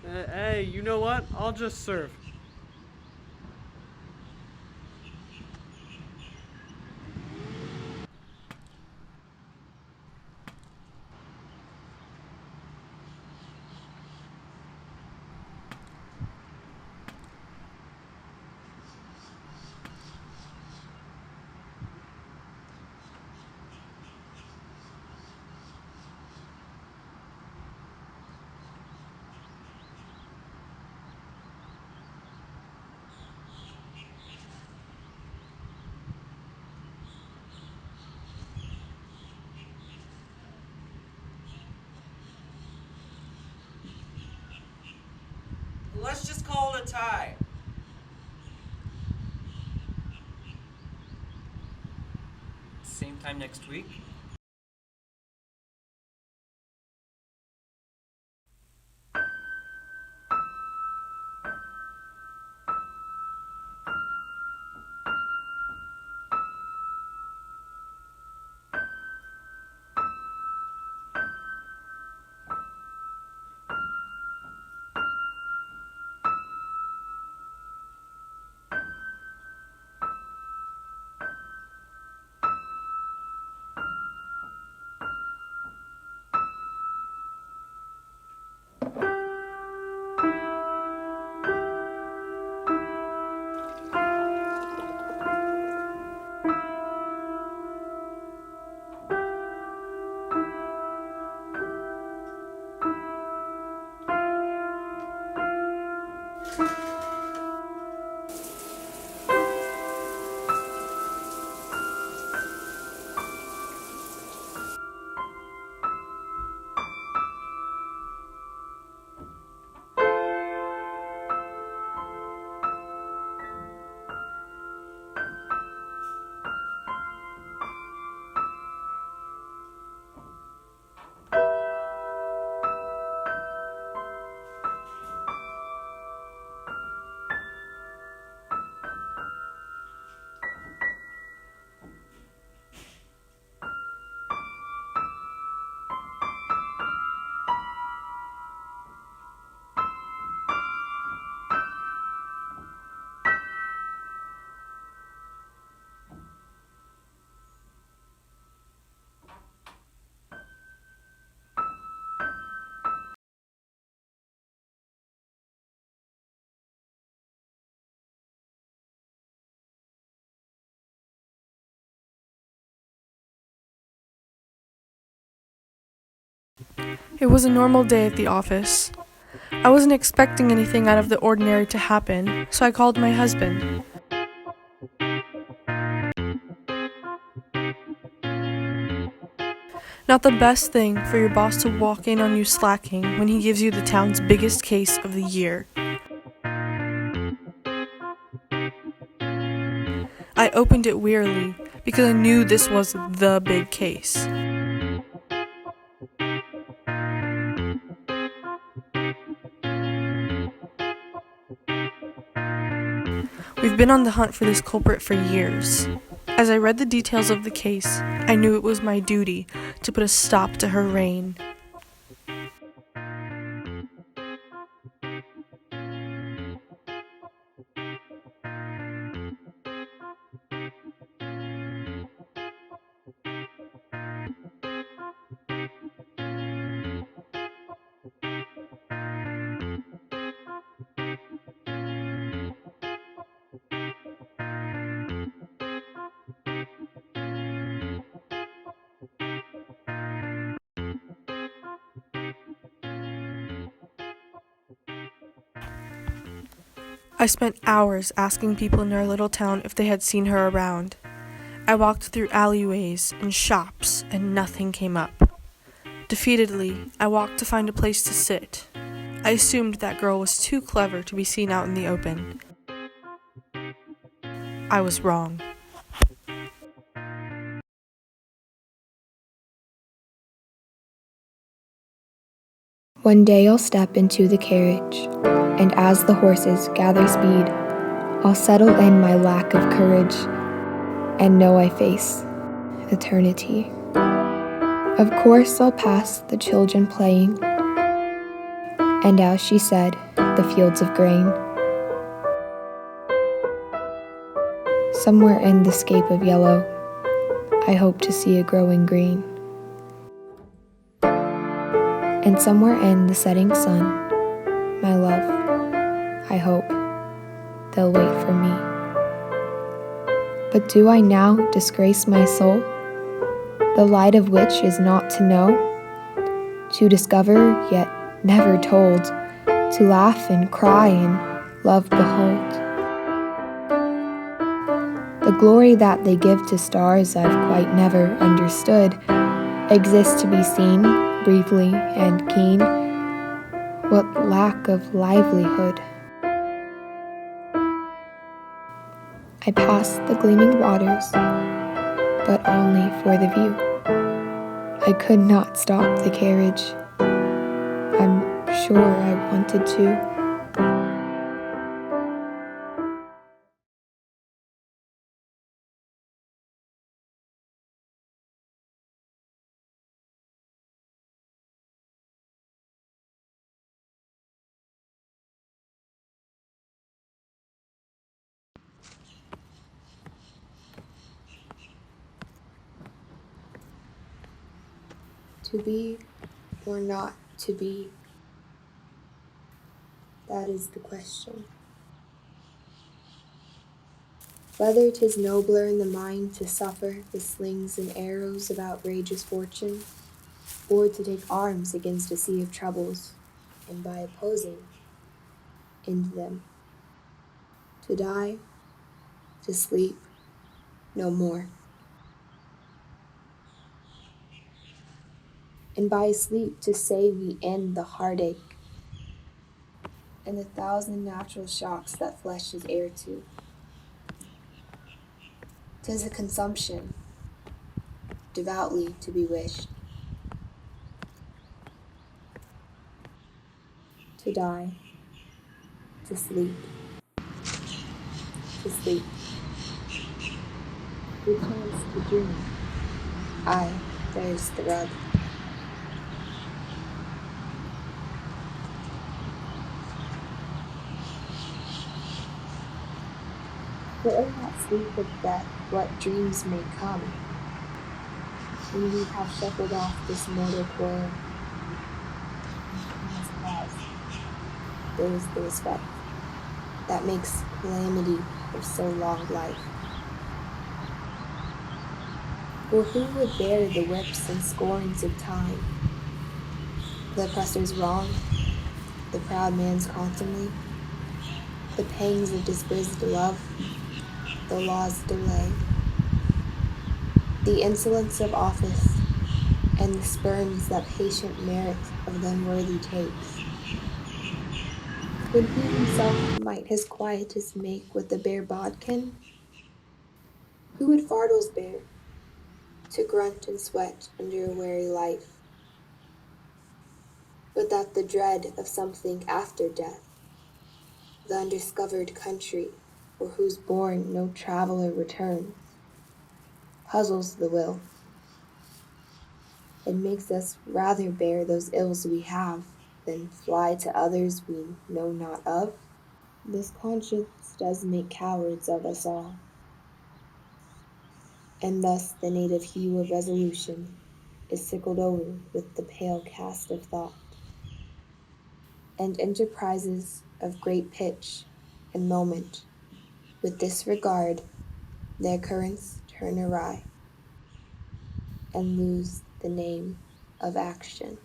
Hey, you know what? I'll just serve. Let's just call it a tie. Same time next week? It was a normal day at the office. I wasn't expecting anything out of the ordinary to happen, so I called my husband. Not the best thing for your boss to walk in on you slacking when he gives you the town's biggest case of the year. I opened it wearily because I knew this was the big case. We've been on the hunt for this culprit for years. As I read the details of the case, I knew it was my duty to put a stop to her reign. I spent hours asking people in our little town if they had seen her around. I walked through alleyways and shops, and nothing came up. Defeatedly, I walked to find a place to sit. I assumed that girl was too clever to be seen out in the open. I was wrong. One day I'll step into the carriage, and as the horses gather speed, I'll settle in my lack of courage and know I face eternity. Of course I'll pass the children playing, And as she said, the fields of grain. Somewhere in the scape of yellow, I hope to see a growing green. And somewhere in the setting sun, my love, I hope they'll wait for me. But do I now disgrace my soul, the light of which is not to know, to discover yet never told, to laugh and cry and love behold? The glory that they give to stars I've quite never understood exists to be seen, briefly and keen. What lack of livelihood! I passed the gleaming waters, but only for the view. I could not stop the carriage. I'm sure I wanted to. To be or not to be, that is the question. Whether 'tis nobler in the mind to suffer the slings and arrows of outrageous fortune, or to take arms against a sea of troubles, and by opposing, end them. To die, to sleep, no more. And by sleep to say we end the heartache and the thousand natural shocks that flesh is heir to. 'Tis a consumption, devoutly to be wished. To die, to sleep, to sleep. Good chance to dream. Aye, there's the rub. For in that sleep of death, what dreams may come, when we have shuffled off this mortal coil. There is the respect that makes calamity of so long life. For who would bear the whips and scorns of time, the oppressor's wrong, the proud man's contumely, the pangs of disbridged love, the law's delay, the insolence of office, and the spurns that patient merit of the unworthy takes? When he himself might his quietus make with the bare bodkin? Who would fardels bear, to grunt and sweat under a weary life, but that the dread of something after death, the undiscovered country, for whose bourne no traveller returns, puzzles the will, and makes us rather bear those ills we have than fly to others we know not of? This conscience does make cowards of us all, and thus the native hue of resolution is sickled over with the pale cast of thought, and enterprises of great pitch and moment, with disregard, their currents turn awry, and lose the name of action.